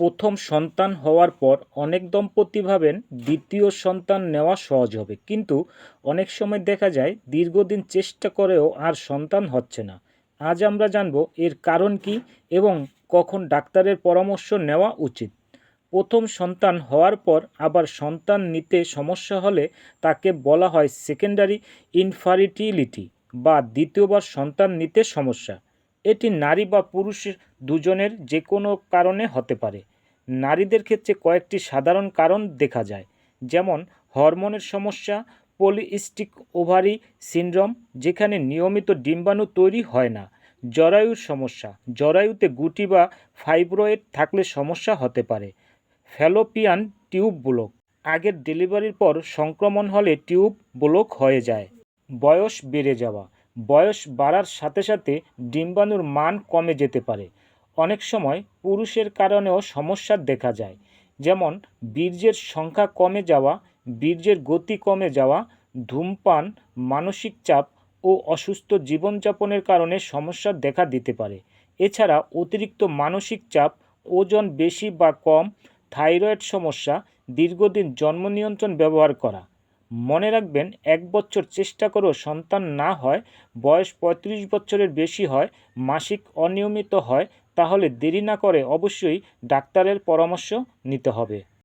প্রথম সন্তান হওয়ার পর অনেক দম্পতি ভাবেন দ্বিতীয় সন্তান নেওয়া সহজ হবে, কিন্তু অনেক সময় দেখা যায় দীর্ঘদিন চেষ্টা করেও আর সন্তান হচ্ছে না। আজ আমরা জানব এর কারণ কি এবং কখন ডাক্তারের পরামর্শ নেওয়া উচিত। প্রথম সন্তান হওয়ার পর আবার সন্তান নিতে সমস্যা হলে তাকে বলা হয় সেকেন্ডারি ইনফার্টিলিটি বা দ্বিতীয়বার সন্তান নিতে সমস্যা। এটি নারী বা পুরুষের দুজনের যে কোনো কারণে হতে পারে। নারীদের ক্ষেত্রে কয়েকটি সাধারণ কারণ দেখা যায়, যেমন হরমোনের সমস্যা, পলিস্টিক ওভারি সিনড্রোম যেখানে নিয়মিত ডিম্বাণু তৈরি হয় না, জরায়ুর সমস্যা, জরায়ুতে গুটি বা ফাইব্রয়েড থাকলে সমস্যা হতে পারে, ফ্যালোপিয়ান টিউব ব্লক, আগের ডেলিভারির পর সংক্রমণ হলে টিউব ব্লক হয়ে যায়, বয়স বেড়ে যাওয়া, বয়স বাড়ার সাথে সাথে ডিম্বাণুর মান কমে যেতে পারে। অনেক সময় পুরুষের কারণেও সমস্যা দেখা যায়, যেমন বীর্যের সংখ্যা কমে যাওয়া, বীর্যের গতি কমে যাওয়া, ধূমপান, মানসিক চাপ ও অসুস্থ জীবনযাপনের কারণে সমস্যা দেখা দিতে পারে। এছাড়া অতিরিক্ত মানসিক চাপ, ওজন বেশি বা কম, থাইরয়েড সমস্যা, দীর্ঘদিন জন্ম নিয়ন্ত্রণ ব্যবহার করা। মনে রাখবেন, 1 বছর চেষ্টা করেও সন্তান না হয়, বয়স 35 বছরের বেশি হয়, মাসিক অনিয়মিত হয়, তাহলে দেরি না করে অবশ্যই ডাক্তারের পরামর্শ নিতে হবে।